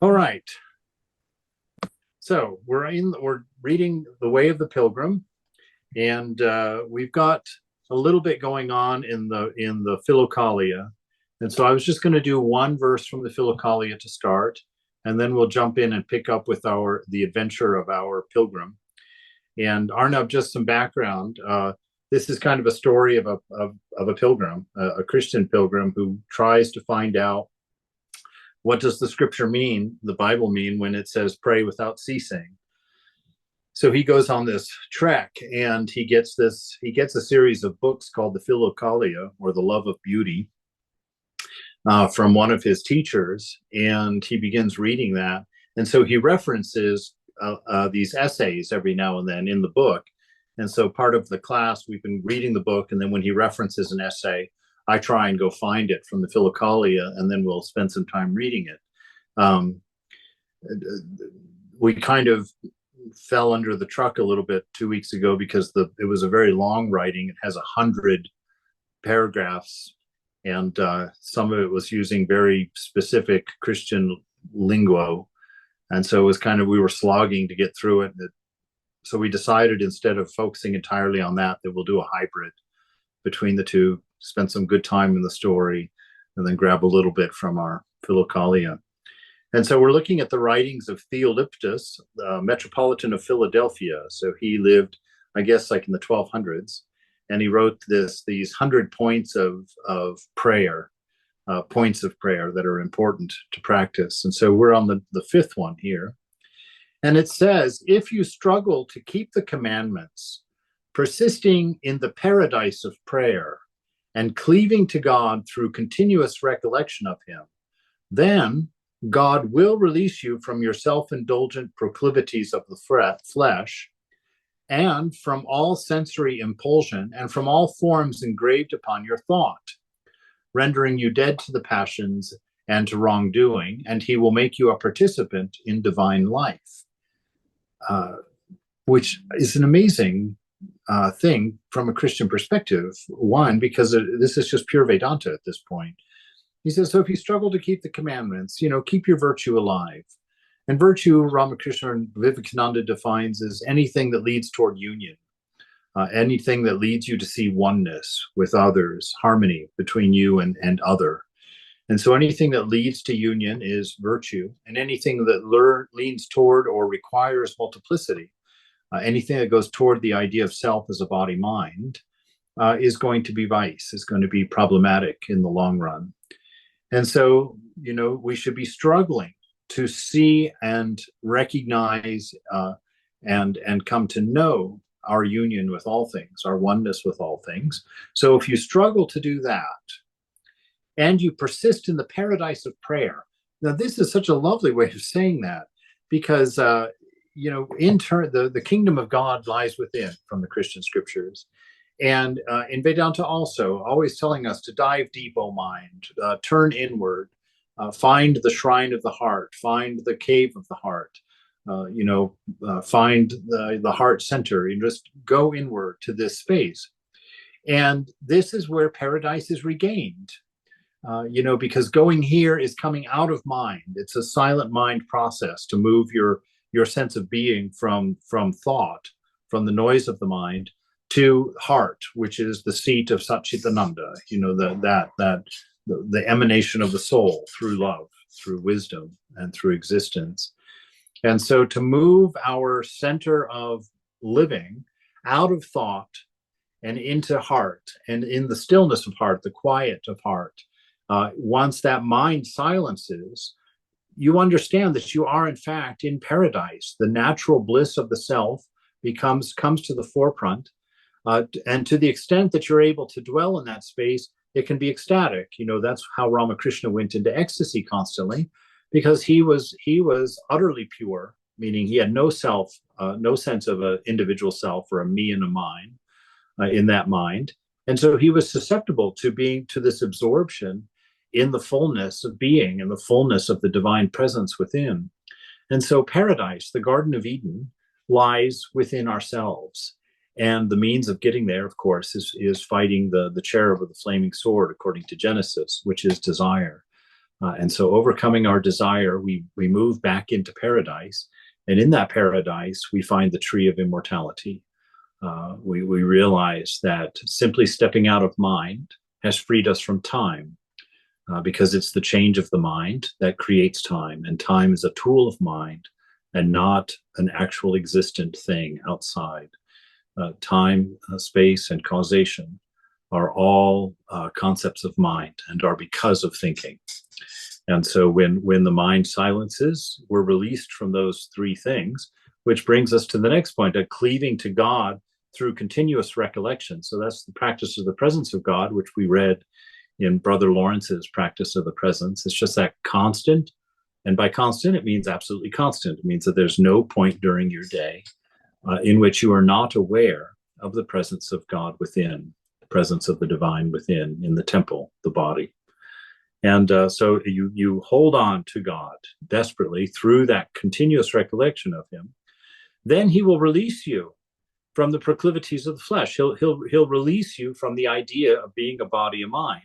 All right. So we're reading The Way of the Pilgrim, and we've got a little bit going on in the Philokalia. And so I was just going to do one verse from the Philokalia to start, and then we'll jump in and pick up with the adventure of our pilgrim. And Arnav, just some background. This is kind of a story of a pilgrim, a Christian pilgrim who tries to find out, what does the scripture mean, the Bible mean, when it says pray without ceasing? So he goes on this trek, and he gets a series of books called the Philokalia, or the Love of Beauty, from one of his teachers, and he begins reading that. And so he references these essays every now and then in the book. And so part of the class, we've been reading the book, and then when he references an essay, I try and go find it from the Philokalia, and then we'll spend some time reading it. We kind of fell under the truck a little bit 2 weeks ago because it was a very long writing. It has 100 paragraphs, and some of it was using very specific Christian lingo. And so it was kind of, we were slogging to get through it. So we decided, instead of focusing entirely on that we'll do a hybrid between the two, spend some good time in the story, and then grab a little bit from our Philokalia. And so we're looking at the writings of Theolyptus, Metropolitan of Philadelphia. So he lived, I guess, like in the 1200s, and he wrote these 100 points of prayer, points of prayer that are important to practice. And so we're on the fifth one here. And it says, if you struggle to keep the commandments, persisting in the paradise of prayer, and cleaving to God through continuous recollection of him, then God will release you from your self-indulgent proclivities of the flesh, and from all sensory impulsion, and from all forms engraved upon your thought, rendering you dead to the passions and to wrongdoing, and he will make you a participant in divine life. Which is an amazing thing from a Christian perspective. One, because this is just pure Vedanta at this point. He says, so if you struggle to keep the commandments, keep your virtue alive. And virtue, Ramakrishna and Vivekananda defines as anything that leads toward union, anything that leads you to see oneness with others, harmony between you and other. And so anything that leads to union is virtue, and anything that leans toward or requires multiplicity, anything that goes toward the idea of self as a body-mind, is going to be vice, is going to be problematic in the long run. And so, we should be struggling to see and recognize and come to know our union with all things, our oneness with all things. So if you struggle to do that, and you persist in the paradise of prayer. Now, this is such a lovely way of saying that, because, in turn, the kingdom of God lies within, from the Christian scriptures. And in Vedanta also, always telling us to dive deep, O mind, turn inward, find the shrine of the heart, find the cave of the heart, find the heart center, and just go inward to this space. And this is where paradise is regained. Because going here is coming out of mind. It's a silent mind process to move your sense of being from thought, from the noise of the mind, to heart, which is the seat of Satchitananda. The emanation of the soul through love, through wisdom, and through existence. And so to move our center of living out of thought and into heart, and in the stillness of heart, the quiet of heart. Once that mind silences, you understand that you are in fact in paradise. The natural bliss of the self comes to the forefront, and to the extent that you're able to dwell in that space, it can be ecstatic. That's how Ramakrishna went into ecstasy constantly, because he was utterly pure, meaning he had no self, no sense of an individual self or a me and a mine in that mind, and so he was susceptible to this absorption in the fullness of being, in the fullness of the divine presence within. And so paradise, the Garden of Eden, lies within ourselves. And the means of getting there, of course, is fighting the cherub with the flaming sword, according to Genesis, which is desire. And so overcoming our desire, we move back into paradise. And in that paradise, we find the tree of immortality. We realize that simply stepping out of mind has freed us from time, because it's the change of the mind that creates time. And time is a tool of mind and not an actual existent thing outside. Time, space, and causation are all concepts of mind and are because of thinking. And so when the mind silences, we're released from those three things, which brings us to the next point, a cleaving to God through continuous recollection. So that's the practice of the presence of God, which we read in Brother Lawrence's practice of the presence. It's just that constant. And by constant, it means absolutely constant. It means that there's no point during your day in which you are not aware of the presence of God within, the presence of the divine within, in the temple, the body. And so you hold on to God desperately through that continuous recollection of him. Then he will release you from the proclivities of the flesh. He'll release you from the idea of being a body and mind,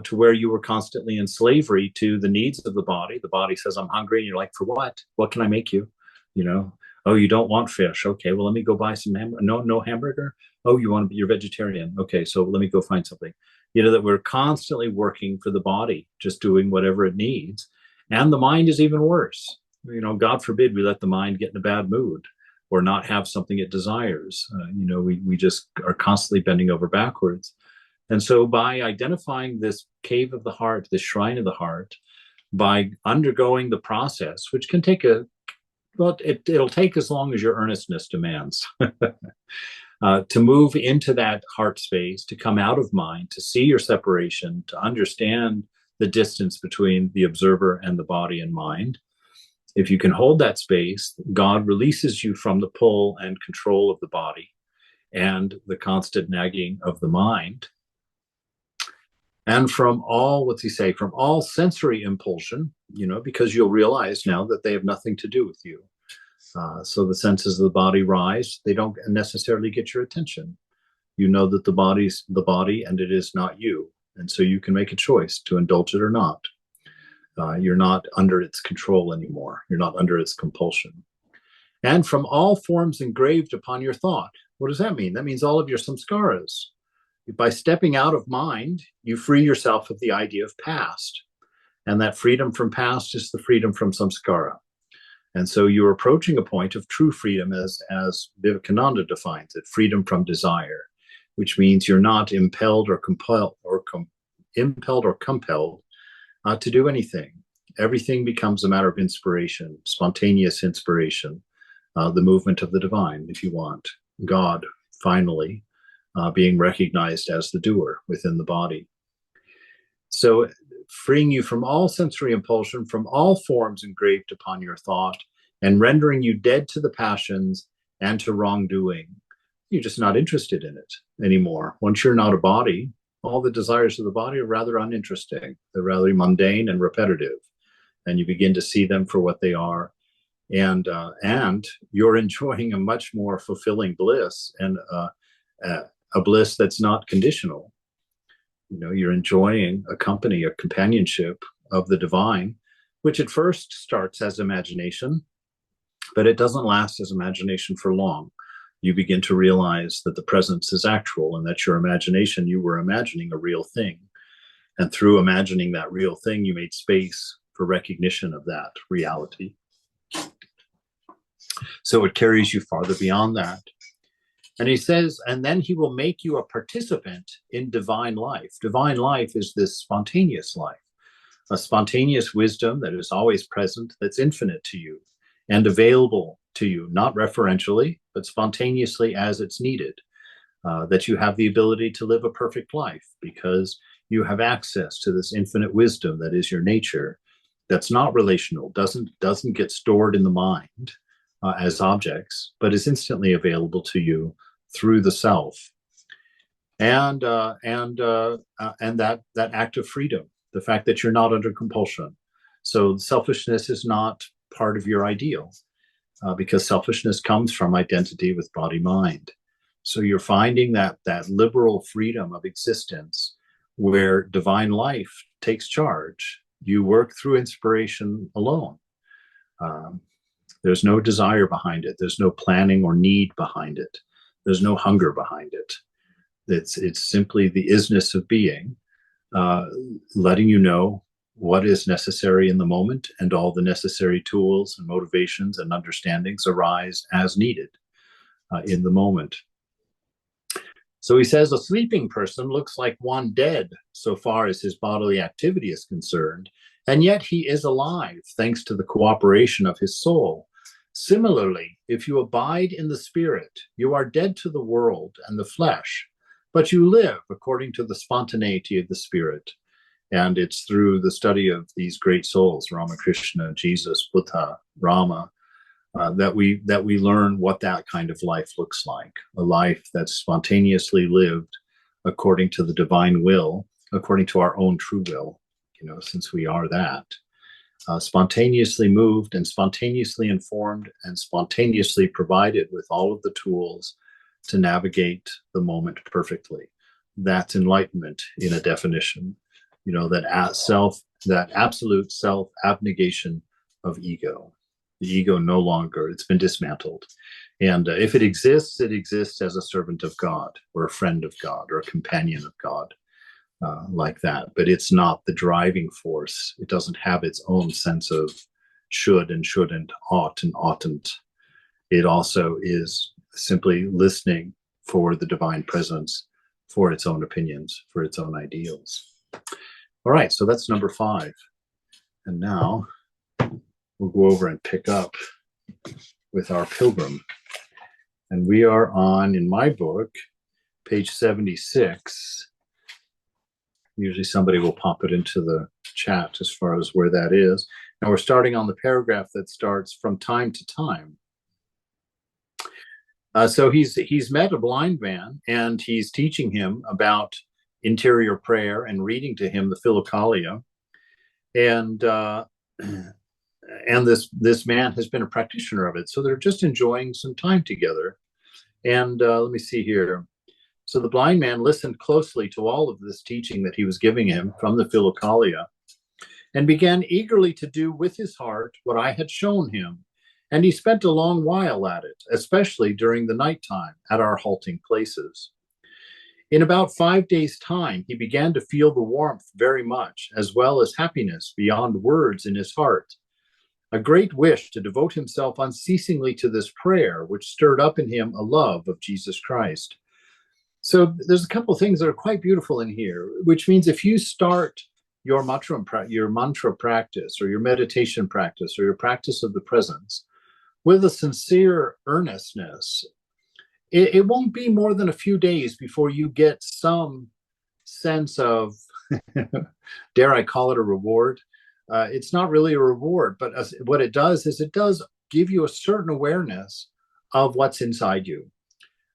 to where you were constantly in slavery to the needs of the body. The body says, I'm hungry. And you're like, for what? What can I make you? You know, oh, you don't want fish. Okay, well, let me go buy some hamburger. No hamburger. Oh, you're vegetarian. Okay, so let me go find something. You know, that we're constantly working for the body, just doing whatever it needs. And the mind is even worse. You know, God forbid we let the mind get in a bad mood or not have something it desires. We just are constantly bending over backwards. And so by identifying this cave of the heart, this shrine of the heart, by undergoing the process, which can take it'll take as long as your earnestness demands, to move into that heart space, to come out of mind, to see your separation, to understand the distance between the observer and the body and mind. If you can hold that space, God releases you from the pull and control of the body and the constant nagging of the mind. And from all, what's he say, from all sensory impulsion, because you'll realize now that they have nothing to do with you. So the senses of the body rise. They don't necessarily get your attention. You know that the body's the body and it is not you. And so you can make a choice to indulge it or not. You're not under its control anymore. You're not under its compulsion. And from all forms engraved upon your thought. What does that mean? That means all of your samskaras. By stepping out of mind, you free yourself of the idea of past. And that freedom from past is the freedom from samskara. And so you're approaching a point of true freedom as Vivekananda defines it, freedom from desire, which means you're not impelled or compelled to do anything. Everything becomes a matter of inspiration, spontaneous inspiration, the movement of the divine, if you want. God, finally, being recognized as the doer within the body. So freeing you from all sensory impulsion, from all forms engraved upon your thought, and rendering you dead to the passions and to wrongdoing. You're just not interested in it anymore. Once you're not a body, all the desires of the body are rather uninteresting. They're rather mundane and repetitive. And you begin to see them for what they are. And you're enjoying a much more fulfilling bliss, and a bliss that's not conditional. You're enjoying a company, a companionship of the divine, which at first starts as imagination, but it doesn't last as imagination for long. You begin to realize that the presence is actual and that your imagination, you were imagining a real thing. And through imagining that real thing, you made space for recognition of that reality. So it carries you farther beyond that. And he says, and then he will make you a participant in divine life. Divine life is this spontaneous life, a spontaneous wisdom that is always present, that's infinite to you and available to you, not referentially, but spontaneously as it's needed. That you have the ability to live a perfect life because you have access to this infinite wisdom that is your nature, that's not relational, doesn't get stored in the mind as objects, but is instantly available to you through the self, and that act of freedom, the fact that you're not under compulsion. So selfishness is not part of your ideal, because selfishness comes from identity with body mind. So you're finding that liberal freedom of existence, where divine life takes charge, you work through inspiration alone. There's no desire behind it. There's no planning or need behind it. There's no hunger behind it. It's simply the isness of being, letting you know what is necessary in the moment, and all the necessary tools and motivations and understandings arise as needed in the moment. So he says a sleeping person looks like one dead so far as his bodily activity is concerned, and yet he is alive thanks to the cooperation of his soul. Similarly, if you abide in the spirit, you are dead to the world and the flesh, but you live according to the spontaneity of the spirit. And it's through the study of these great souls, Ramakrishna, Jesus, Buddha, Rama, that we learn what that kind of life looks like. A life that's spontaneously lived according to the divine will, according to our own true will, since we are that. Spontaneously moved and spontaneously informed and spontaneously provided with all of the tools to navigate the moment perfectly. That's enlightenment in a definition. That absolute self-abnegation of ego. The ego no longer, it's been dismantled. And if it exists as a servant of God, or a friend of God, or a companion of God, like that. But it's not the driving force. It doesn't have its own sense of should and shouldn't, ought and oughtn't. It also is simply listening for the divine presence, for its own opinions, for its own ideals. All right, so that's number 5. And now we'll go over and pick up with our Pilgrim. And we are on, in my book, page 76. Usually somebody will pop it into the chat as far as where that is. Now we're starting on the paragraph that starts from time to time. So he's met a blind man, and he's teaching him about interior prayer and reading to him the Philokalia. And this man has been a practitioner of it. So they're just enjoying some time together. And let me see here. So the blind man listened closely to all of this teaching that he was giving him from the Philokalia, and began eagerly to do with his heart what I had shown him. And he spent a long while at it, especially during the nighttime at our halting places. In about 5 days' time, he began to feel the warmth very much, as well as happiness beyond words in his heart. A great wish to devote himself unceasingly to this prayer, which stirred up in him a love of Jesus Christ. So there's a couple of things that are quite beautiful in here, which means if you start your mantra practice, or your meditation practice, or your practice of the presence with a sincere earnestness, it won't be more than a few days before you get some sense of, dare I call it a reward? It's not really a reward, but what it does is it does give you a certain awareness of what's inside you.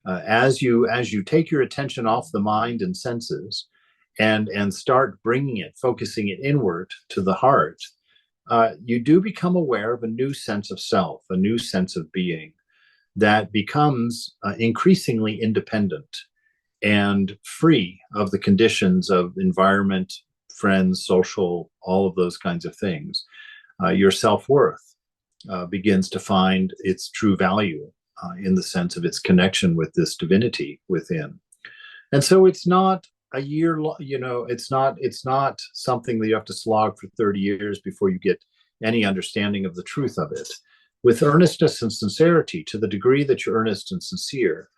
As you take your attention off the mind and senses and start bringing it, focusing it inward to the heart, you do become aware of a new sense of self, a new sense of being that becomes increasingly independent and free of the conditions of environment, friends, social, all of those kinds of things. Your self-worth begins to find its true value in the sense of its connection with this divinity within. And so it's not a year, it's not something that you have to slog for 30 years before you get any understanding of the truth of it. With earnestness and sincerity, to the degree that you're earnest and sincere,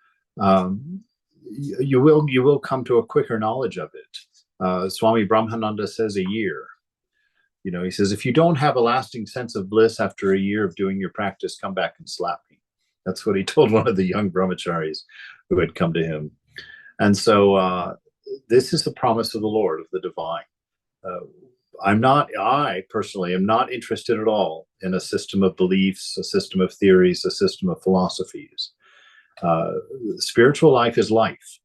you will come to a quicker knowledge of it. Swami Brahmananda says a year. He says, if you don't have a lasting sense of bliss after a year of doing your practice, come back and slap me. That's what he told one of the young brahmacharis who had come to him. And so this is the promise of the Lord, of the divine. I personally am not interested at all in a system of beliefs, a system of theories, a system of philosophies. Spiritual life is life.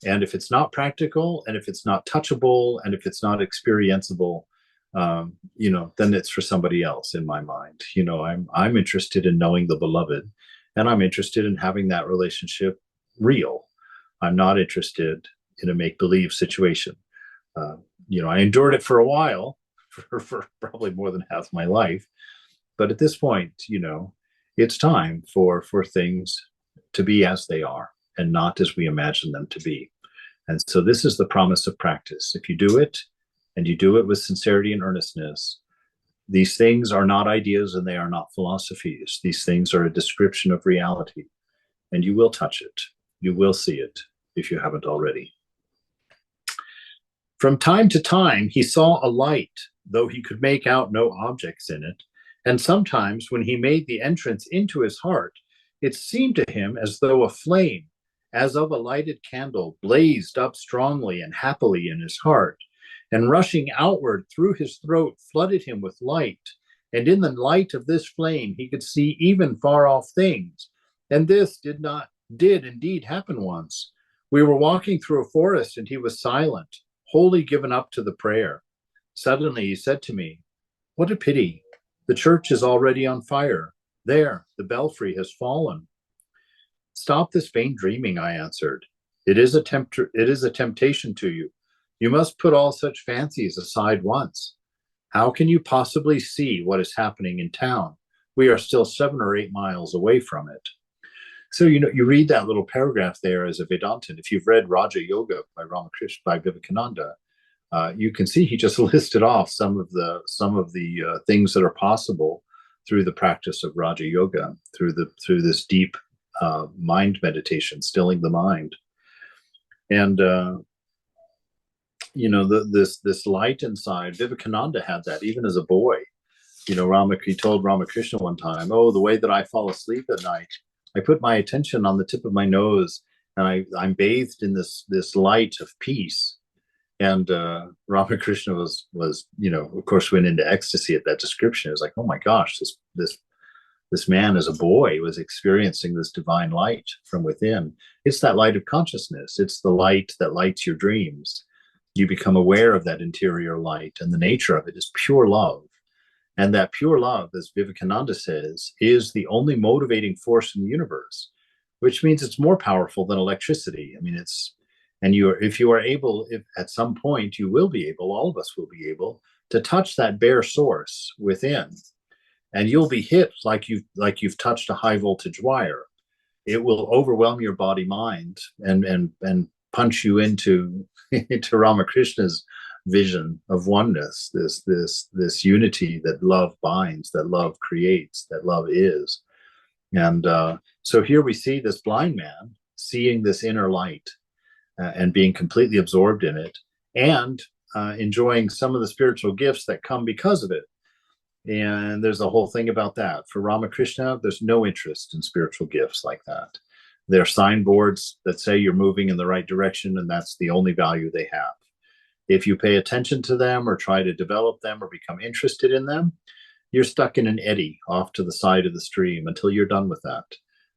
And if it's not practical, and if it's not touchable, and if it's not experienceable, then it's for somebody else in my mind. I'm interested in knowing the beloved, and I'm interested in having that relationship real. I'm not interested in a make-believe situation. I endured it for a while, for probably more than half my life. But at this point, it's time for things to be as they are and not as we imagine them to be. And so this is the promise of practice. If you do it, and you do it with sincerity and earnestness, these things are not ideas and they are not philosophies. These things are a description of reality, and you will touch it. You will see it if you haven't already. From time to time, he saw a light, though he could make out no objects in it. And sometimes, when he made the entrance into his heart, it seemed to him as though a flame, as of a lighted candle, blazed up strongly and happily in his heart, and rushing outward through his throat, flooded him with light. And in the light of this flame, he could see even far off things. And this did indeed happen once. We were walking through a forest, and he was silent, wholly given up to the prayer. Suddenly he said to me, "What a pity! The church is already on fire. There, the belfry has fallen." "Stop this vain dreaming," I answered. It is a temptation to you. You must put all such fancies aside once. How can you possibly see what is happening in town? We are still 7 or 8 miles away from it. So, you read that little paragraph there as a Vedantin. If you've read Raja Yoga by Ramakrishna, by Vivekananda, you can see he just listed off some of the things that are possible through the practice of Raja Yoga, through this deep mind meditation, stilling the mind. And this light inside, Vivekananda had that even as a boy. He told Ramakrishna one time, "Oh, the way that I fall asleep at night, I put my attention on the tip of my nose, and I'm bathed in this light of peace." And Ramakrishna was of course went into ecstasy at that description. It was like, oh my gosh, this man as a boy was experiencing this divine light from within. It's that light of consciousness. It's the light that lights your dreams. You become aware of that interior light, and the nature of it is pure love. And that pure love, as Vivekananda says, is the only motivating force in the universe, which means it's more powerful than electricity. I mean, if you are able, if at some point you will be able, all of us will be able to touch that bare source within, and you'll be hit like you've touched a high voltage wire. It will overwhelm your body mind and punch you into Ramakrishna's vision of oneness, this unity that love binds, that love creates, that love is. And so here we see this blind man seeing this inner light and being completely absorbed in it, and enjoying some of the spiritual gifts that come because of it. And there's a whole thing about that. For Ramakrishna, there's no interest in spiritual gifts like that. They're signboards that say you're moving in the right direction, and that's the only value they have. If you pay attention to them or try to develop them or become interested in them, you're stuck in an eddy off to the side of the stream until you're done with that.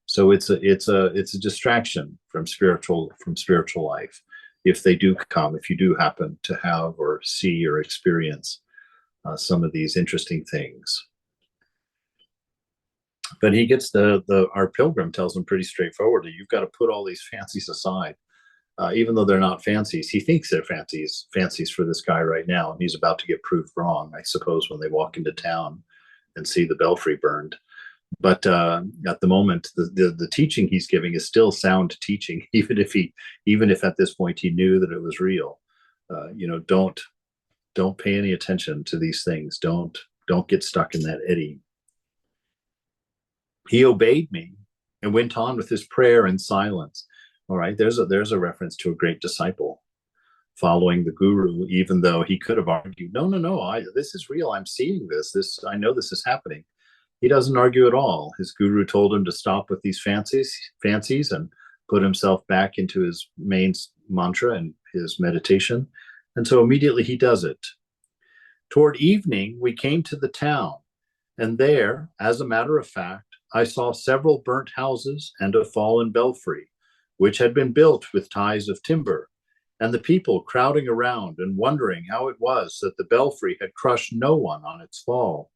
So it's a distraction from spiritual life. If they do come, if you do happen to have or see or experience some of these interesting things. But he gets our pilgrim tells him pretty straightforwardly, you've got to put all these fancies aside. Even though they're not fancies, he thinks they're fancies for this guy right now, and he's about to get proved wrong, I suppose, when they walk into town and see the belfry burned. But at the moment, the teaching he's giving is still sound teaching, even if at this point he knew that it was real. Don't pay any attention to these things. Don't get stuck in that eddy. He obeyed me and went on with his prayer in silence. All right, there's a reference to a great disciple following the guru, even though he could have argued, no, this is real. I'm seeing this. I know this is happening. He doesn't argue at all. His guru told him to stop with these fancies and put himself back into his main mantra and his meditation. And so immediately he does it. Toward evening, we came to the town, and there, as a matter of fact, I saw several burnt houses and a fallen belfry, which had been built with ties of timber, and the people crowding around and wondering how it was that the belfry had crushed no one on its fall.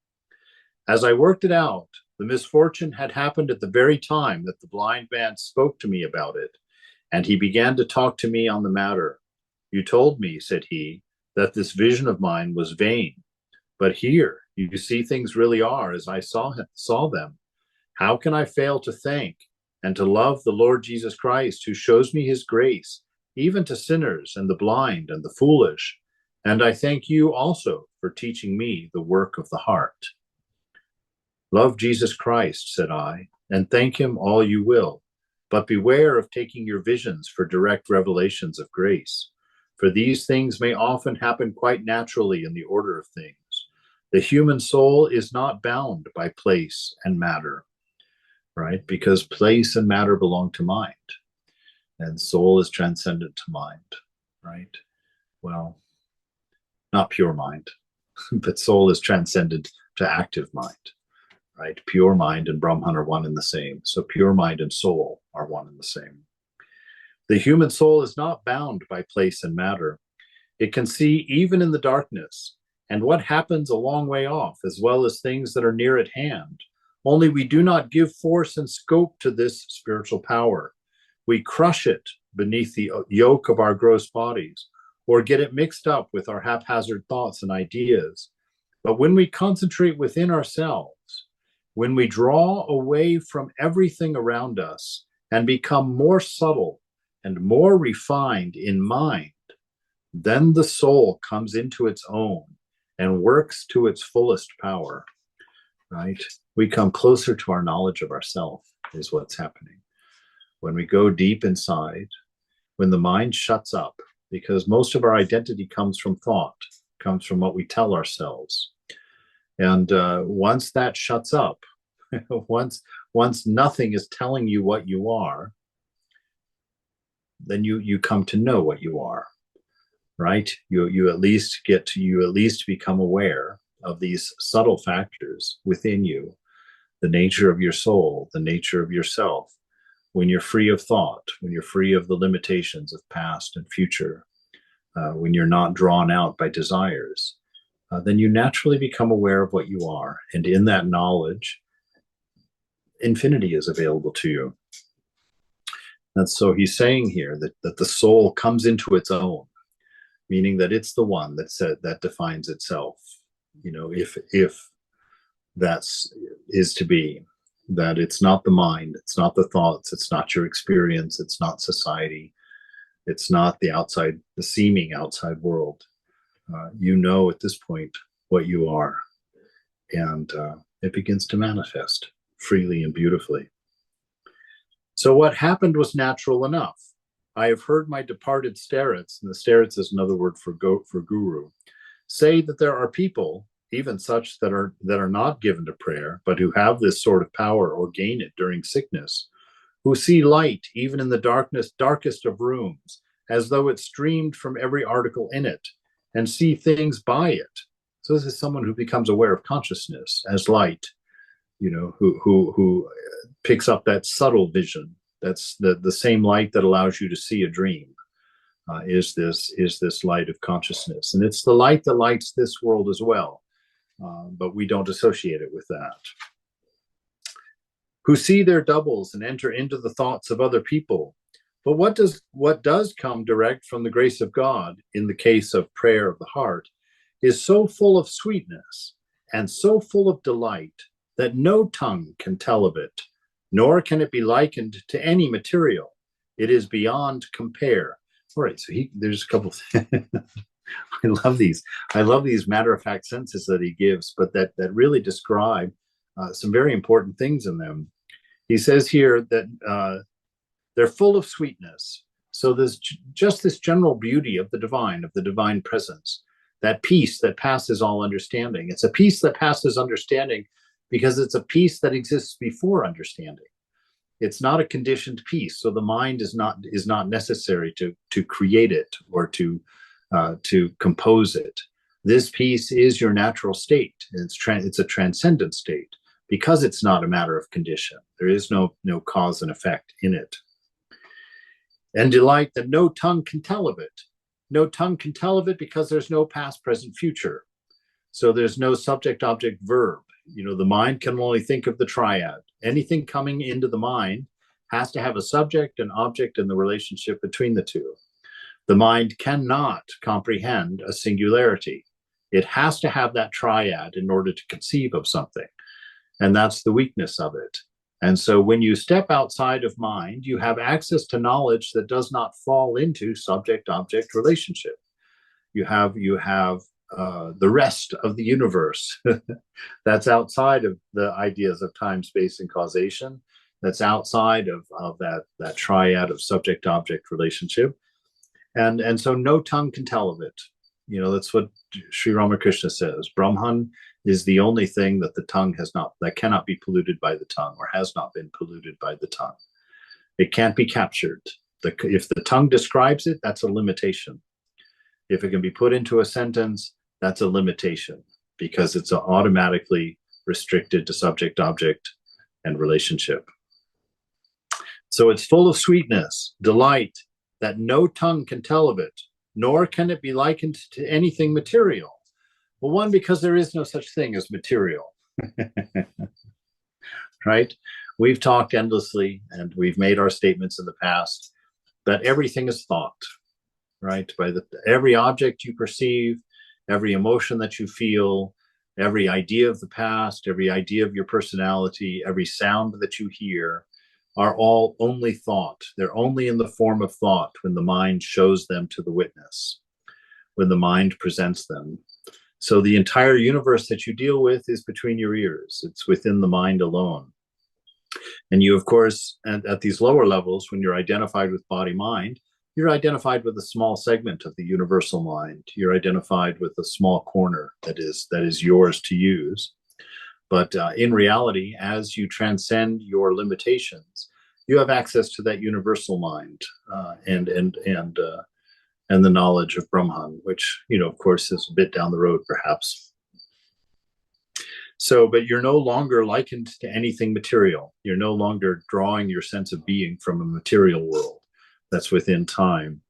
As I worked it out, the misfortune had happened at the very time that the blind man spoke to me about it, and he began to talk to me on the matter. You told me, said he, that this vision of mine was vain. But here, you see things really are as I saw them. How can I fail to thank and to love the Lord Jesus Christ, who shows me his grace, even to sinners and the blind and the foolish? And I thank you also for teaching me the work of the heart. Love Jesus Christ, said I, and thank him all you will, but beware of taking your visions for direct revelations of grace, for these things may often happen quite naturally in the order of things. The human soul is not bound by place and matter, right? Because place and matter belong to mind, and soul is transcendent to mind, right? Well, not pure mind, but soul is transcendent to active mind, right? Pure mind and Brahman are one and the same. So pure mind and soul are one and the same. The human soul is not bound by place and matter. It can see even in the darkness and what happens a long way off, as well as things that are near at hand. Only we do not give force and scope to this spiritual power. We crush it beneath the yoke of our gross bodies, or get it mixed up with our haphazard thoughts and ideas. But when we concentrate within ourselves, when we draw away from everything around us and become more subtle and more refined in mind, then the soul comes into its own and works to its fullest power, right? We come closer to our knowledge of ourself is what's happening. When we go deep inside, when the mind shuts up, because most of our identity comes from thought, comes from what we tell ourselves. And once that shuts up, once nothing is telling you what you are, then you come to know what you are, right? You at least become aware of these subtle factors within you, the nature of your soul, the nature of yourself. When you're free of thought, when you're free of the limitations of past and future, when you're not drawn out by desires, then you naturally become aware of what you are. And in that knowledge, infinity is available to you. And so he's saying here that the soul comes into its own, meaning that it's the one that defines itself. You know, if that's is to be, that it's not the mind, it's not the thoughts, it's not your experience, it's not society, it's not the seeming outside world. You know at this point what you are, and it begins to manifest freely and beautifully. So what happened was natural enough. I have heard my departed starets, and the starets is another word for guru, say that there are people, even such that are not given to prayer, but who have this sort of power or gain it during sickness, who see light even in the darkest of rooms, as though it streamed from every article in it, and see things by it. So this is someone who becomes aware of consciousness as light, you know, who picks up that subtle vision. That's the same light that allows you to see a dream. Is this light of consciousness, and it's the light that lights this world as well, but we don't associate it with that. Who see their doubles and enter into the thoughts of other people. But what does come direct from the grace of God in the case of prayer of the heart is so full of sweetness and so full of delight that no tongue can tell of it, nor can it be likened to any material. It is beyond compare. All right, so there's a couple I love these matter-of-fact sentences that he gives, but that really describe some very important things in them. He says here that they're full of sweetness. So there's just this general beauty of the divine presence, that peace that passes all understanding. It's a peace that passes understanding because it's a peace that exists before understanding. It's not a conditioned peace. So the mind is not necessary to create it or to compose it. This peace is your natural state. It's a transcendent state because it's not a matter of condition. There is no cause and effect in it. And delight that no tongue can tell of it. No tongue can tell of it because there's no past, present, future. So there's no subject, object, verb. You know, the mind can only think of the triad. Anything coming into the mind has to have a subject, an object, and the relationship between the two. The mind cannot comprehend a singularity. It has to have that triad in order to conceive of something. And that's the weakness of it. And so when you step outside of mind, you have access to knowledge that does not fall into subject-object relationship. You have the rest of the universe that's outside of the ideas of time, space, and causation. That's outside of that triad of subject-object relationship. And so no tongue can tell of it. You know, that's what Sri Ramakrishna says. Brahman is the only thing that the tongue that cannot be polluted by the tongue, or has not been polluted by the tongue. It can't be captured. If the tongue describes it, that's a limitation. If it can be put into a sentence, that's a limitation, because it's automatically restricted to subject, object, and relationship. So it's full of sweetness, delight, that no tongue can tell of it, nor can it be likened to anything material. Well, one, because there is no such thing as material, right? We've talked endlessly, and we've made our statements in the past that everything is thought, right? Every object you perceive, every emotion that you feel, every idea of the past, every idea of your personality, every sound that you hear, are all only thought. They're only in the form of thought when the mind shows them to the witness, when the mind presents them. So the entire universe that you deal with is between your ears. It's within the mind alone. And you, of course, at these lower levels, when you're identified with body-mind, you're identified with a small segment of the universal mind. You're identified with a small corner that is yours to use. But in reality, as you transcend your limitations, you have access to that universal mind and the knowledge of Brahman, which, you know, of course, is a bit down the road, perhaps. So, but you're no longer likened to anything material. You're no longer drawing your sense of being from a material world that's within time.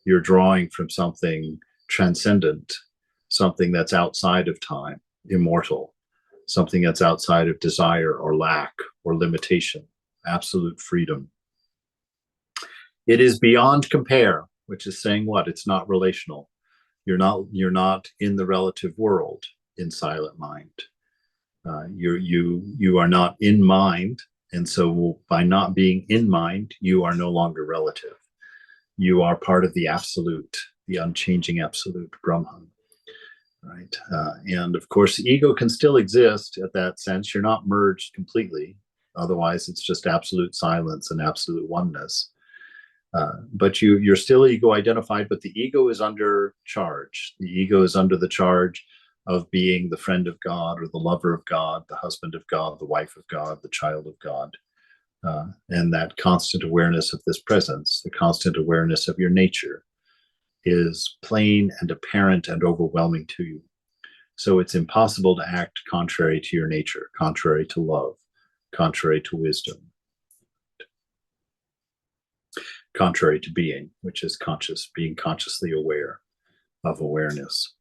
You're drawing from something transcendent, something that's outside of time, immortal, something that's outside of desire or lack or limitation, absolute freedom. It is beyond compare, which is saying what? It's not relational. You're not in the relative world in silent mind. You are not in mind, and so by not being in mind, you are no longer relative. You are part of the absolute, the unchanging absolute Brahman, right? And of course, ego can still exist at that sense. You're not merged completely. Otherwise, it's just absolute silence and absolute oneness. But you're still ego identified, but the ego is under charge. The ego is under the charge of being the friend of God, or the lover of God, the husband of God, the wife of God, the child of God. And that constant awareness of this presence, the constant awareness of your nature, is plain and apparent and overwhelming to you. So it's impossible to act contrary to your nature, contrary to love, contrary to wisdom, contrary to being, which is conscious, being consciously aware of awareness.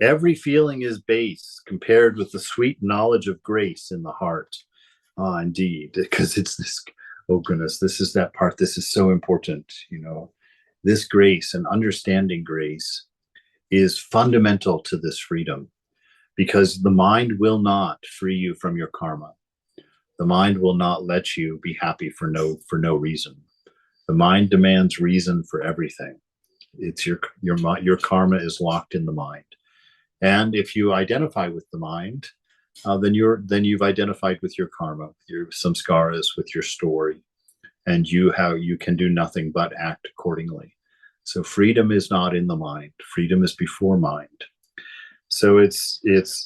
Every feeling is base compared with the sweet knowledge of grace in the heart. Ah, indeed, because it's this, oh goodness, this is that part. This is so important, you know. This grace and understanding grace is fundamental to this freedom, because the mind will not free you from your karma. The mind will not let you be happy for no reason. The mind demands reason for everything. It's your karma is locked in the mind. And if you identify with the mind, then you've identified with your karma, your samskaras, with your story, and you can do nothing but act accordingly. So freedom is not in the mind. Freedom is before mind. So it's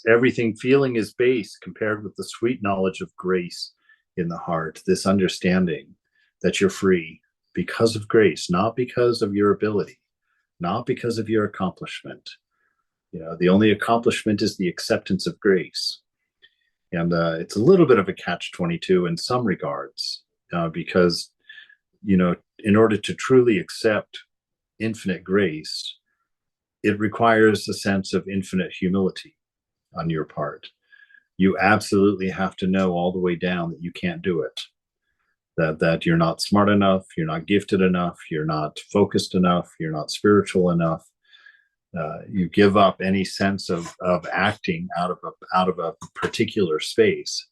everything feeling is base compared with the sweet knowledge of grace in the heart. This understanding that you're free because of grace, not because of your ability, not because of your accomplishment. You know, the only accomplishment is the acceptance of grace. And it's a little bit of a catch-22 in some regards, because, you know, in order to truly accept infinite grace, it requires a sense of infinite humility on your part. You absolutely have to know all the way down that you can't do it, that you're not smart enough, you're not gifted enough, you're not focused enough, you're not spiritual enough, You give up any sense of acting out of a particular space,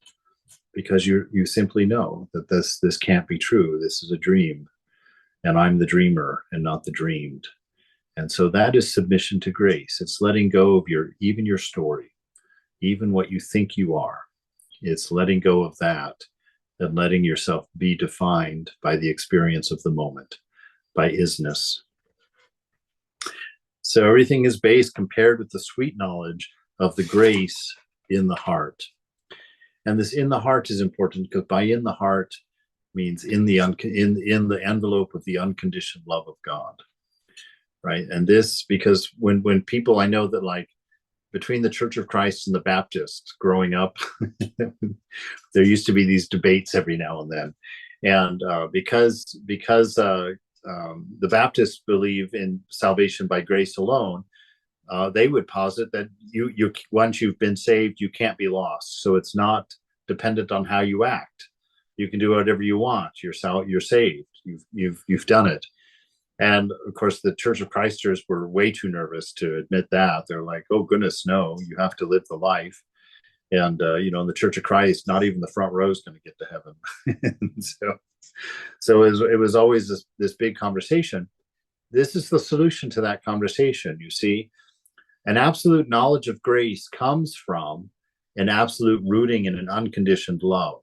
because you simply know that this can't be true. This is a dream, and I'm the dreamer and not the dreamed. And so that is submission to grace. It's letting go of even your story, even what you think you are. It's letting go of that and letting yourself be defined by the experience of the moment, by isness. So everything is based, compared with the sweet knowledge of the grace in the heart. And this in the heart is important, because by in the heart means in the envelope of the unconditioned love of God, right? And this, because when people, I know that, like, between the Church of Christ and the Baptists growing up, there used to be these debates every now and then. And because the Baptists believe in salvation by grace alone, they would posit that you once you've been saved, you can't be lost. So it's not dependent on how you act. You can do whatever you want. You're saved. You've done it. And of course, the Church of Christers were way too nervous to admit that. They're like, "Oh goodness, no! You have to live the life." And in the Church of Christ, not even the front row is going to get to heaven. so it was always this big conversation. This is the solution to that conversation. You see, an absolute knowledge of grace comes from an absolute rooting in an unconditioned love.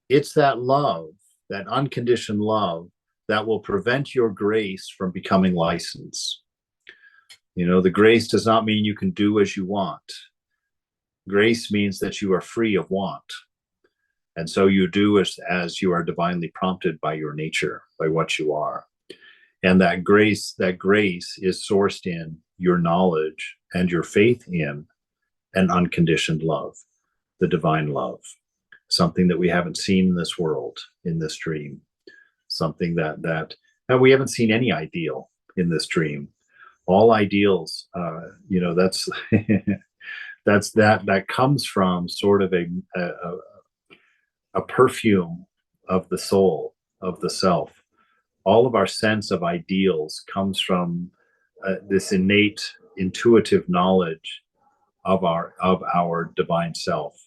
It's that love, that unconditioned love, that will prevent your grace from becoming license. The grace does not mean you can do as you want. Grace means that you are free of want. And so you do as you are divinely prompted by your nature, by what you are. And that grace is sourced in your knowledge and your faith in an unconditioned love, the divine love, something that we haven't seen in this world, in this dream. Something that we haven't seen any ideal in this dream. All ideals, that's that comes from sort of a perfume of the soul, of the self. All of our sense of ideals comes from this innate, intuitive knowledge of our divine self,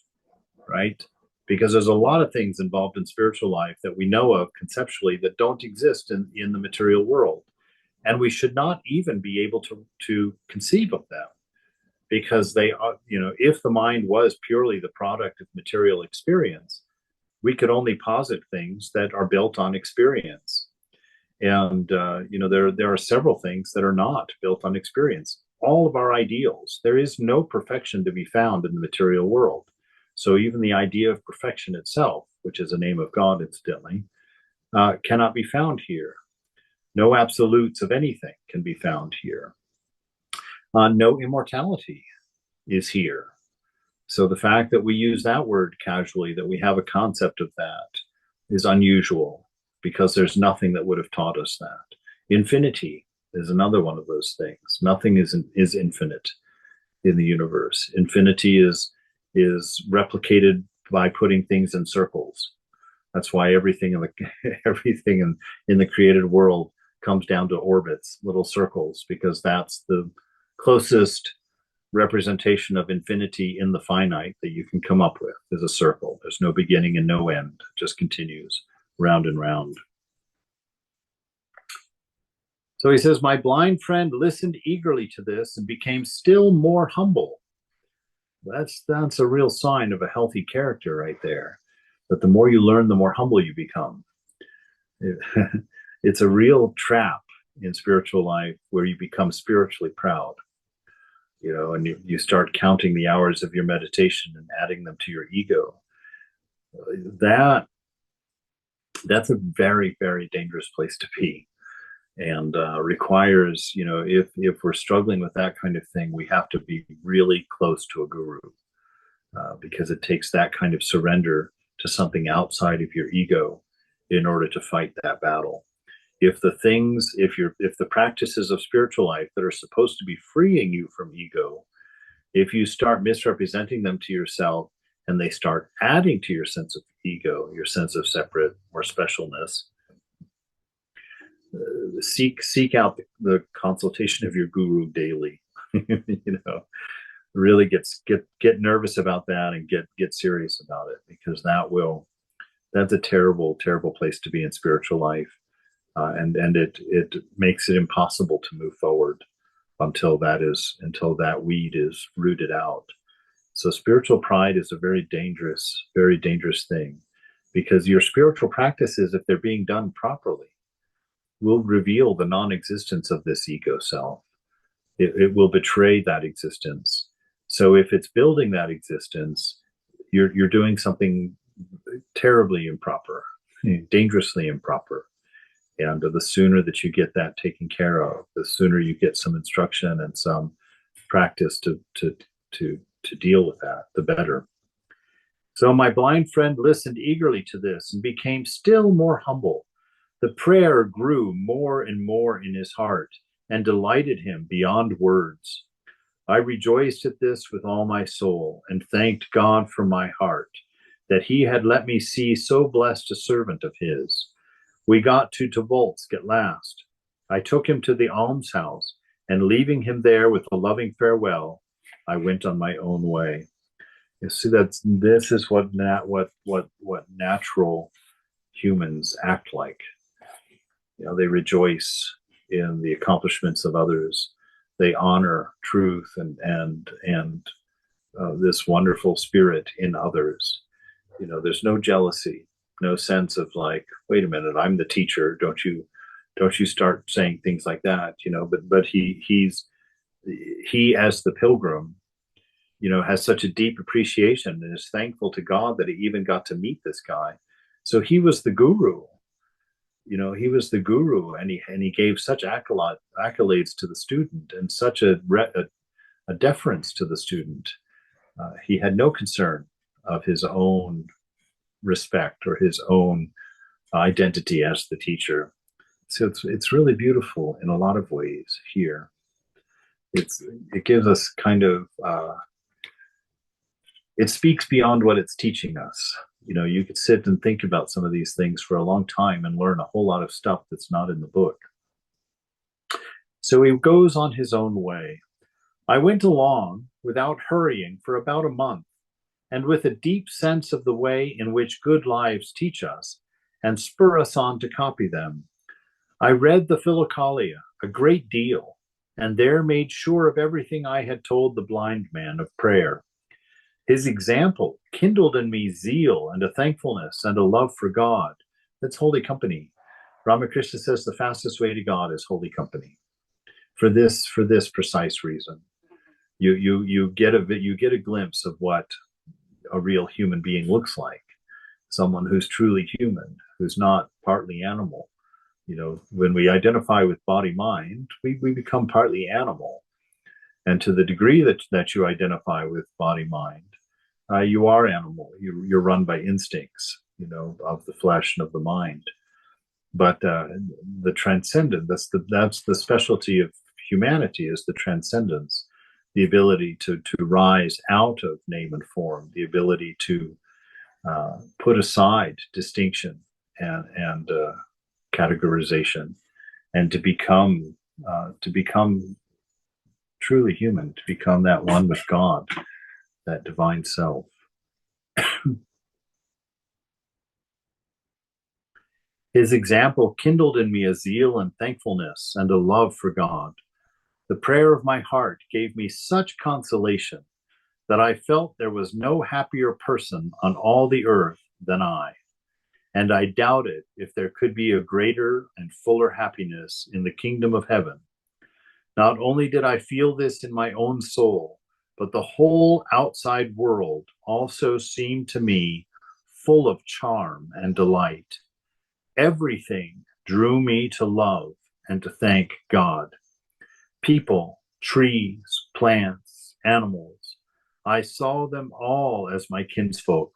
right? Because there's a lot of things involved in spiritual life that we know of conceptually that don't exist in the material world. And we should not even be able to conceive of them, because they are, if the mind was purely the product of material experience, we could only posit things that are built on experience. And, there are several things that are not built on experience. All of our ideals, there is no perfection to be found in the material world. So even the idea of perfection itself, which is a name of God, incidentally, cannot be found here. No absolutes of anything can be found here. No immortality is here. So the fact that we use that word casually, that we have a concept of that, is unusual, because there's nothing that would have taught us that. Infinity is another one of those things. Nothing is infinite in the universe. Infinity is replicated by putting things in circles. That's why everything in the created world comes down to orbits, little circles, because that's the closest representation of infinity in the finite that you can come up with, is a circle. There's no beginning and no end. It just continues round and round. So he says, my blind friend listened eagerly to this and became still more humble. That's a real sign of a healthy character right there. That the more you learn, the more humble you become. It's a real trap in spiritual life where you become spiritually proud, and you start counting the hours of your meditation and adding them to your ego. That's a very, very dangerous place to be, and requires, if we're struggling with that kind of thing, we have to be really close to a guru, because it takes that kind of surrender to something outside of your ego in order to fight that battle. If the practices of spiritual life that are supposed to be freeing you from ego, if you start misrepresenting them to yourself and they start adding to your sense of ego, your sense of separate or specialness, seek out the consultation of your guru daily. You know, really get nervous about that and get serious about it, because that's a terrible place to be in spiritual life, and it makes it impossible to move forward until that weed is rooted out. So spiritual pride is a very dangerous thing, because your spiritual practices, if they're being done properly, will reveal the non-existence of this ego self. It will betray that existence. So if it's building that existence, you're doing something terribly improper, dangerously improper. And the sooner that you get that taken care of, the sooner you get some instruction and some practice to deal with that, the better. So my blind friend listened eagerly to this and became still more humble. The prayer grew more and more in his heart and delighted him beyond words. I rejoiced at this with all my soul and thanked God from my heart that he had let me see so blessed a servant of his. We got to Tobolsk at last. I took him to the almshouse, and leaving him there with a loving farewell, I went on my own way. You see, this is what natural humans act like. You know, they rejoice in the accomplishments of others. They honor truth and this wonderful spirit in others. You know, there's no jealousy, no sense of like, wait a minute, I'm the teacher. Don't you start saying things like that, you know, but he as the pilgrim, you know, has such a deep appreciation and is thankful to God that he even got to meet this guy. So he was the guru, you know, and he gave such accolades to the student and such a deference to the student. He had no concern of his own respect or his own identity as the teacher. So it's really beautiful in a lot of ways here. It gives us kind of it speaks beyond what it's teaching us. You know, you could sit and think about some of these things for a long time and learn a whole lot of stuff that's not in the book. So he goes on his own way. I went along without hurrying for about a month, and with a deep sense of the way in which good lives teach us and spur us on to copy them. I read the Philokalia a great deal, and there made sure of everything I had told the blind man of prayer. His example kindled in me zeal and a thankfulness and a love for God. That's holy company. Ramakrishna says the fastest way to God is holy company. For this precise reason, you get a glimpse of what a real human being looks like. Someone who's truly human, who's not partly animal. You know, when we identify with body mind, we become partly animal. And to the degree that you identify with body mind, you are animal. You're run by instincts, you know, of the flesh and of the mind. But the transcendent, that's the specialty of humanity, is the transcendence, the ability to rise out of name and form, the ability to put aside distinction and categorization, and to become truly human, to become that one with God, that divine self. His example kindled in me a zeal and thankfulness and a love for God. The prayer of my heart gave me such consolation that I felt there was no happier person on all the earth than I, and I doubted if there could be a greater and fuller happiness in the kingdom of heaven. Not only did I feel this in my own soul, but the whole outside world also seemed to me full of charm and delight. Everything drew me to love and to thank God. People, trees, plants, animals, I saw them all as my kinsfolk.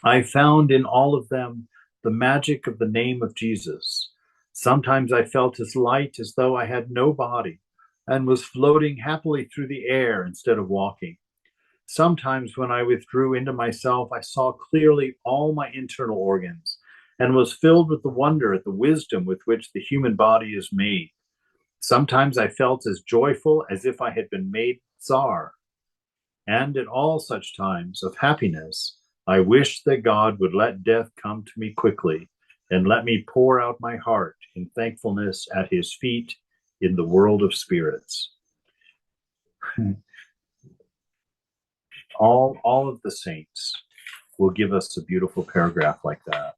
I found in all of them the magic of the name of Jesus. Sometimes I felt as light as though I had no body and was floating happily through the air instead of walking. Sometimes when I withdrew into myself, I saw clearly all my internal organs and was filled with the wonder at the wisdom with which the human body is made. Sometimes I felt as joyful as if I had been made Tsar. And in all such times of happiness, I wished that God would let death come to me quickly and let me pour out my heart in thankfulness at his feet in the world of spirits. all of the saints will give us a beautiful paragraph like that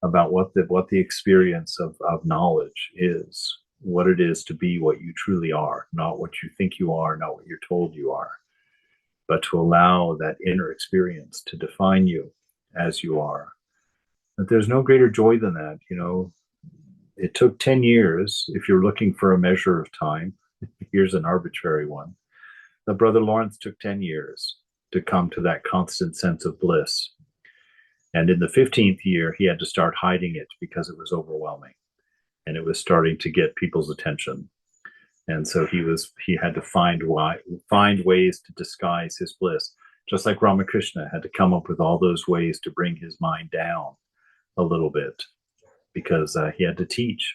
about what the experience of knowledge is, what it is to be what you truly are, not what you think you are, not what you're told you are, but to allow that inner experience to define you as you are. But there's no greater joy than that. It took 10 years. If you're looking for a measure of time, here's an arbitrary one. The Brother Lawrence took 10 years to come to that constant sense of bliss. And in the 15th year, he had to start hiding it because it was overwhelming and it was starting to get people's attention. And so he had to find ways to disguise his bliss, just like Ramakrishna had to come up with all those ways to bring his mind down a little bit, because he had to teach,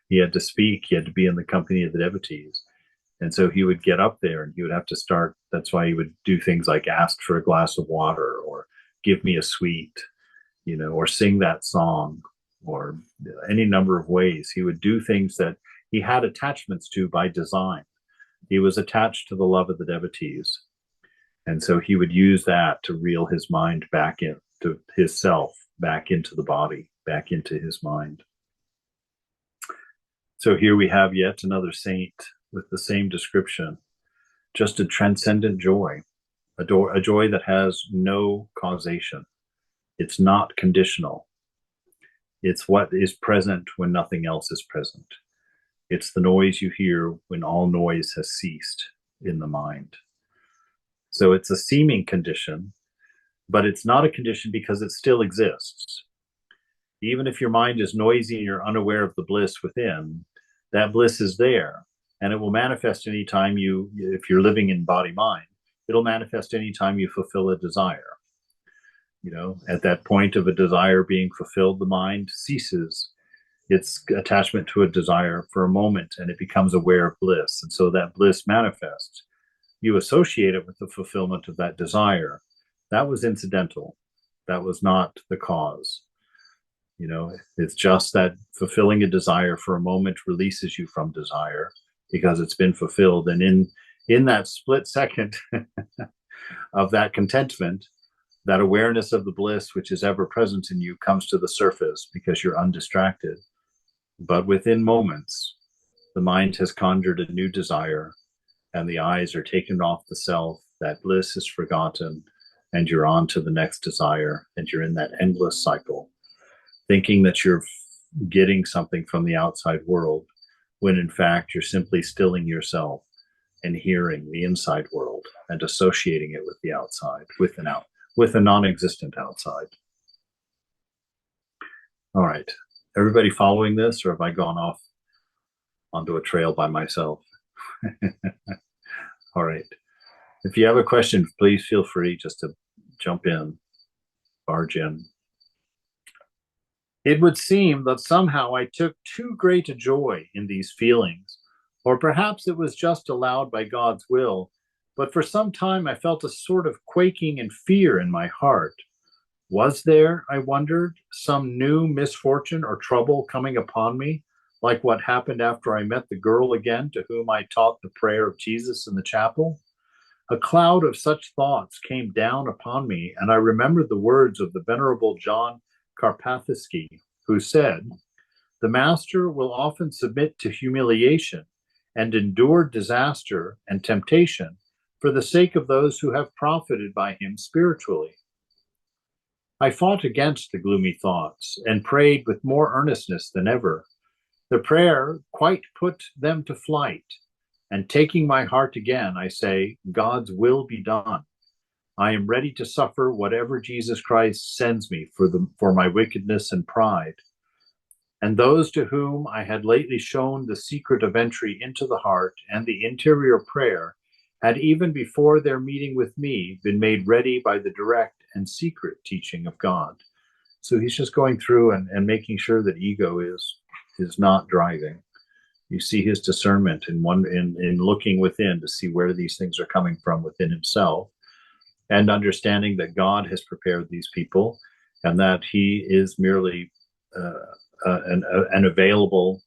he had to speak, he had to be in the company of the devotees. And so he would get up there and he would have to start. That's why he would do things like ask for a glass of water or give me a sweet, or sing that song, or any number of ways. He would do things that he had attachments to by design. He was attached to the love of the devotees. And so he would use that to reel his mind back into his self, back into the body, back into his mind. So here we have yet another saint with the same description, just a transcendent joy, a joy that has no causation. It's not conditional. It's what is present when nothing else is present. It's the noise you hear when all noise has ceased in the mind. So it's a seeming condition, but it's not a condition because it still exists. Even if your mind is noisy and you're unaware of the bliss within, that bliss is there, and it will manifest anytime if you're living in body-mind, it'll manifest anytime you fulfill a desire. At that point of a desire being fulfilled, the mind ceases its attachment to a desire for a moment, and it becomes aware of bliss. And so that bliss manifests. You associate it with the fulfillment of that desire. That was incidental. That was not the cause. It's just that fulfilling a desire for a moment releases you from desire because it's been fulfilled. And in that split second of that contentment, that awareness of the bliss which is ever present in you comes to the surface because you're undistracted. But within moments, the mind has conjured a new desire and the eyes are taken off the self. That bliss is forgotten and you're on to the next desire, and you're in that endless cycle, thinking that you're getting something from the outside world, when in fact you're simply stilling yourself and hearing the inside world and associating it with the outside, with a non-existent outside. All right. Everybody following this, or have I gone off onto a trail by myself? All right. If you have a question, please feel free just to jump in, barge in. It would seem that somehow I took too great a joy in these feelings, or perhaps it was just allowed by God's will, but for some time I felt a sort of quaking and fear in my heart. Was there, I wondered, some new misfortune or trouble coming upon me, like what happened after I met the girl again to whom I taught the prayer of Jesus in the chapel? A cloud of such thoughts came down upon me, and I remembered the words of the Venerable John Karpathisky, who said, "The Master will often submit to humiliation and endure disaster and temptation for the sake of those who have profited by him spiritually." I fought against the gloomy thoughts and prayed with more earnestness than ever. The prayer quite put them to flight, and taking my heart again, I say, God's will be done. I am ready to suffer whatever Jesus Christ sends me for my wickedness and pride. And those to whom I had lately shown the secret of entry into the heart and the interior prayer had, even before their meeting with me, been made ready by the direct and secret teaching of God. So he's just going through and making sure that ego is not driving. You see his discernment in looking within to see where these things are coming from within himself, and understanding that God has prepared these people, and that he is merely an available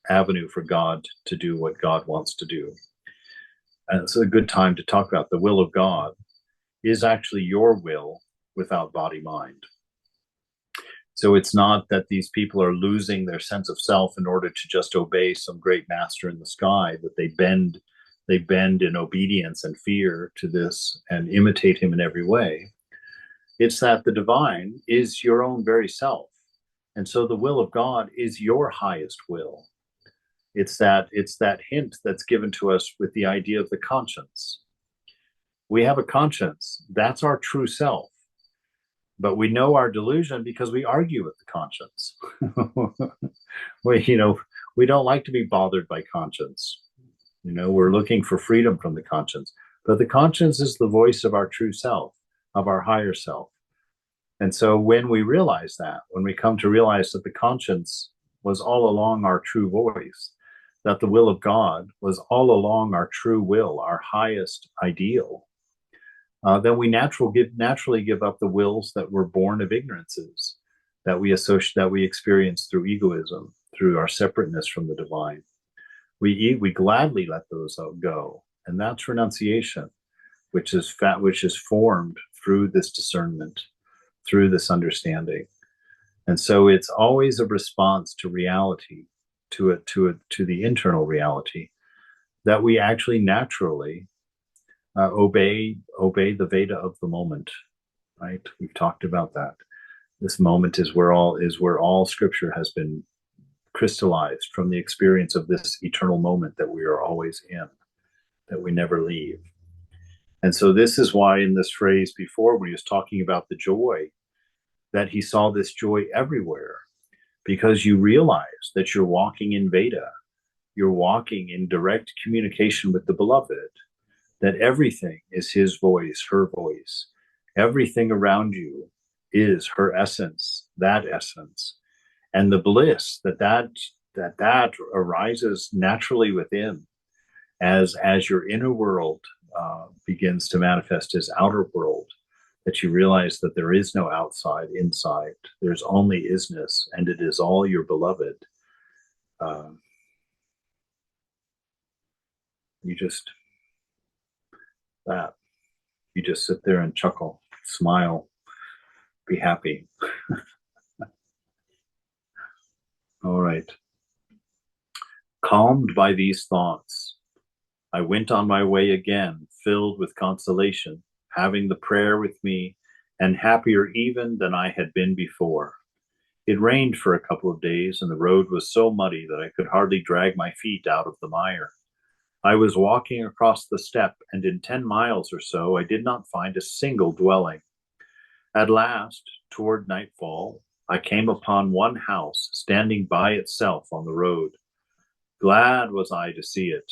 avenue for God to do what God wants to do. And it's a good time to talk about the will of God is actually your will without body mind. So it's not that these people are losing their sense of self in order to just obey some great master in the sky, that they bend in obedience and fear to this and imitate him in every way. It's that the divine is your own very self. And so the will of God is your highest will. It's that hint that's given to us with the idea of the conscience. We have a conscience. That's our true self. But we know our delusion because we argue with the conscience. We don't like to be bothered by conscience. We're looking for freedom from the conscience. But the conscience is the voice of our true self, of our higher self. And so when we realize that, when we come to realize that the conscience was all along our true voice, that the will of God was all along our true will, our highest ideal, then we naturally give up the wills that were born of ignorances, that we experience through egoism, through our separateness from the divine. We gladly let those go, and that's renunciation, which is formed through this discernment, through this understanding. And so it's always a response to reality, to the internal reality, that we actually naturally obey the Veda of the moment, right? We've talked about that. This moment is where all scripture has been crystallized, from the experience of this eternal moment that we are always in, that we never leave. And so this is why in this phrase before, when he was talking about the joy, that he saw this joy everywhere, because you realize that you're walking in Veda, you're walking in direct communication with the beloved, that everything is his voice, her voice. Everything around you is her essence, that essence. And the bliss that arises naturally within as your inner world begins to manifest as outer world, that you realize that there is no outside, inside. There's only isness, and it is all your beloved. You just sit there and chuckle, smile, be happy. All right. Calmed by these thoughts, I went on my way again, filled with consolation, having the prayer with me, and happier even than I had been before. It rained for a couple of days, and the road was so muddy that I could hardly drag my feet out of the mire. I was walking across the steppe, and in 10 miles or so I did not find a single dwelling. At last, toward nightfall, I came upon one house standing by itself on the road. Glad was I to see it,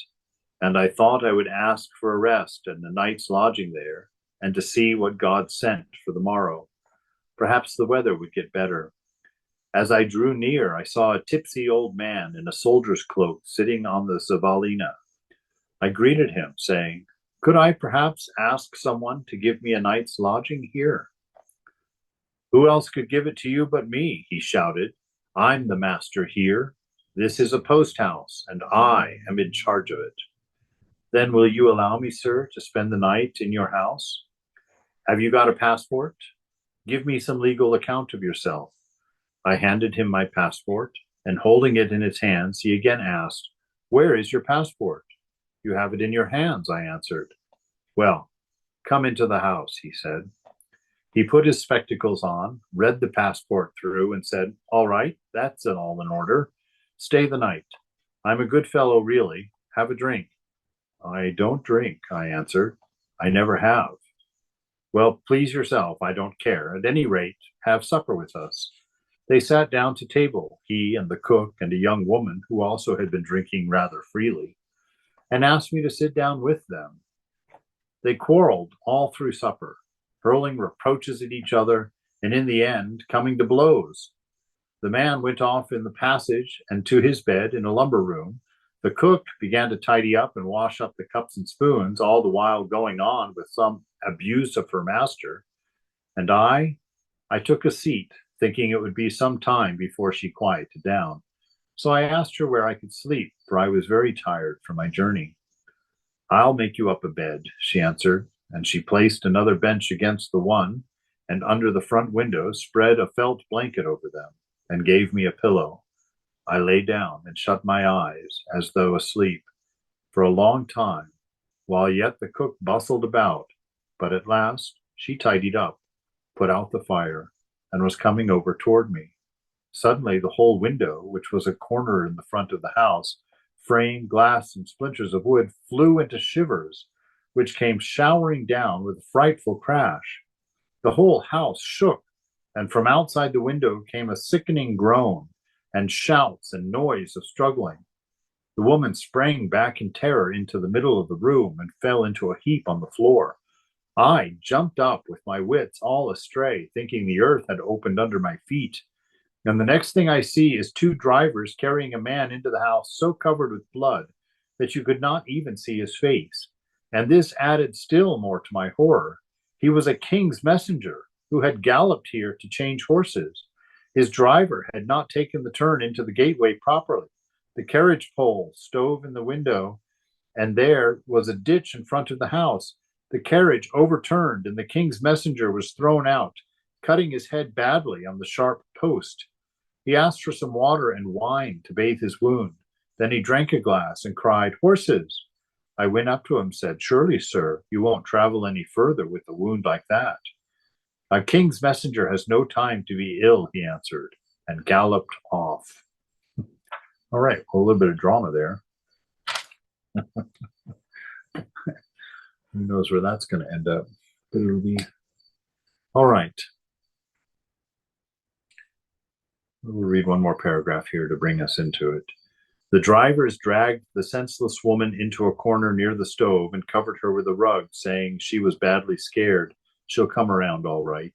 and I thought I would ask for a rest and a night's lodging there, and to see what God sent for the morrow. Perhaps the weather would get better. As I drew near, I saw a tipsy old man in a soldier's cloak sitting on the Zavalina. I greeted him, saying, "Could I perhaps ask someone to give me a night's lodging here?" "Who else could give it to you but me?" he shouted. "I'm the master here. This is a post house, and I am in charge of it." "Then will you allow me, sir, to spend the night in your house?" "Have you got a passport? Give me some legal account of yourself." I handed him my passport, and holding it in his hands, he again asked, "Where is your passport?" "You have it in your hands," I answered. "Well, come into the house," he said. He put his spectacles on, read the passport through, and said, "All right, that's all in order. Stay the night. I'm a good fellow, really. Have a drink." "I don't drink," I answered. "I never have." "Well, please yourself, I don't care. At any rate, have supper with us." They sat down to table, he and the cook and a young woman who also had been drinking rather freely, and asked me to sit down with them. They quarreled all through supper, hurling reproaches at each other and in the end, coming to blows. The man went off in the passage and to his bed in a lumber room. The cook began to tidy up and wash up the cups and spoons, all the while going on with some abuse of her master. And I took a seat, thinking it would be some time before she quieted down. So I asked her where I could sleep, for I was very tired from my journey. I'll make you up a bed, she answered, and she placed another bench against the one, and under the front window spread a felt blanket over them, and gave me a pillow. I lay down and shut my eyes as though asleep for a long time, while yet the cook bustled about. But at last she tidied up, put out the fire, and was coming over toward me. Suddenly the whole window, which was a corner in the front of the house, frame, glass, and splinters of wood, flew into shivers, which came showering down with a frightful crash. The whole house shook, and from outside the window came a sickening groan, and shouts and noise of struggling. The woman sprang back in terror into the middle of the room and fell into a heap on the floor. I jumped up with my wits all astray, thinking the earth had opened under my feet. And the next thing I see is two drivers carrying a man into the house so covered with blood that you could not even see his face. And this added still more to my horror. He was a king's messenger who had galloped here to change horses. His driver had not taken the turn into the gateway properly. The carriage pole stove in the window, and there was a ditch in front of the house. The carriage overturned, and the king's messenger was thrown out, cutting his head badly on the sharp post. He asked for some water and wine to bathe his wound. Then he drank a glass and cried, "Horses!" I went up to him and said, "Surely, sir, you won't travel any further with a wound like that." "A king's messenger has no time to be ill," he answered, and galloped off. All right, well, a little bit of drama there. Who knows where that's going to end up? But it'll be all right. We'll read one more paragraph here to bring us into it. The drivers dragged the senseless woman into a corner near the stove and covered her with a rug, saying she was badly scared. She'll come around all right.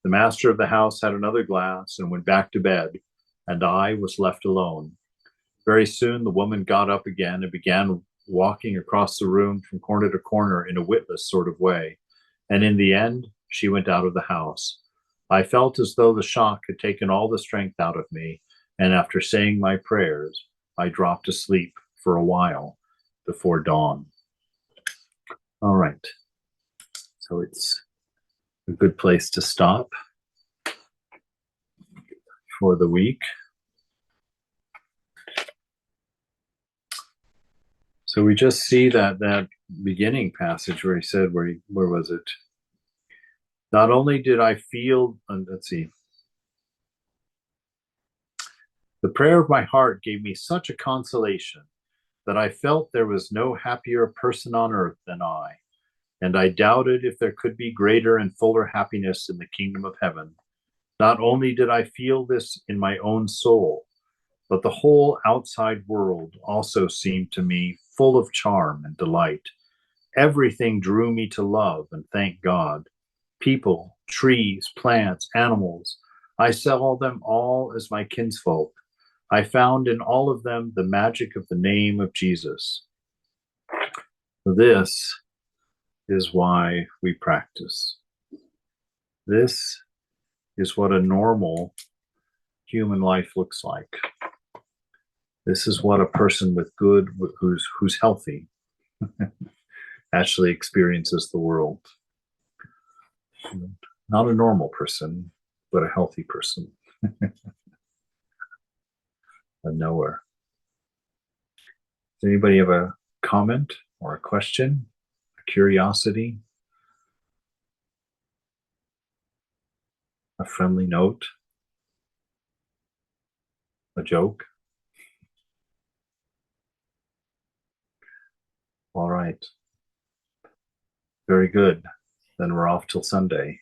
The master of the house had another glass and went back to bed, and I was left alone. Very soon the woman got up again and began walking across the room from corner to corner in a witless sort of way, and in the end she went out of the house. I felt as though the shock had taken all the strength out of me, and after saying my prayers, I dropped asleep for a while before dawn. All right, so it's a good place to stop for the week. So we just see that beginning passage where he said, where was it? Not only did I feel, let's see, the prayer of my heart gave me such a consolation that I felt there was no happier person on earth than I, and I doubted if there could be greater and fuller happiness in the kingdom of heaven. Not only did I feel this in my own soul, but the whole outside world also seemed to me full of charm and delight. Everything drew me to love and thank God. People, trees, plants, animals, I saw them all as my kinsfolk. I found in all of them the magic of the name of Jesus. This is why we practice. This is what a normal human life looks like. This is what a person with good, who's healthy, actually experiences the world. Not a normal person, but a healthy person. A knower. Does anybody have a comment or a question, a curiosity, a friendly note, a joke? All right. Very good. Then we're off till Sunday.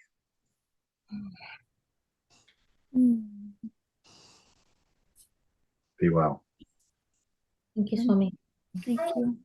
Be well. Thank you, Swami. Thank you.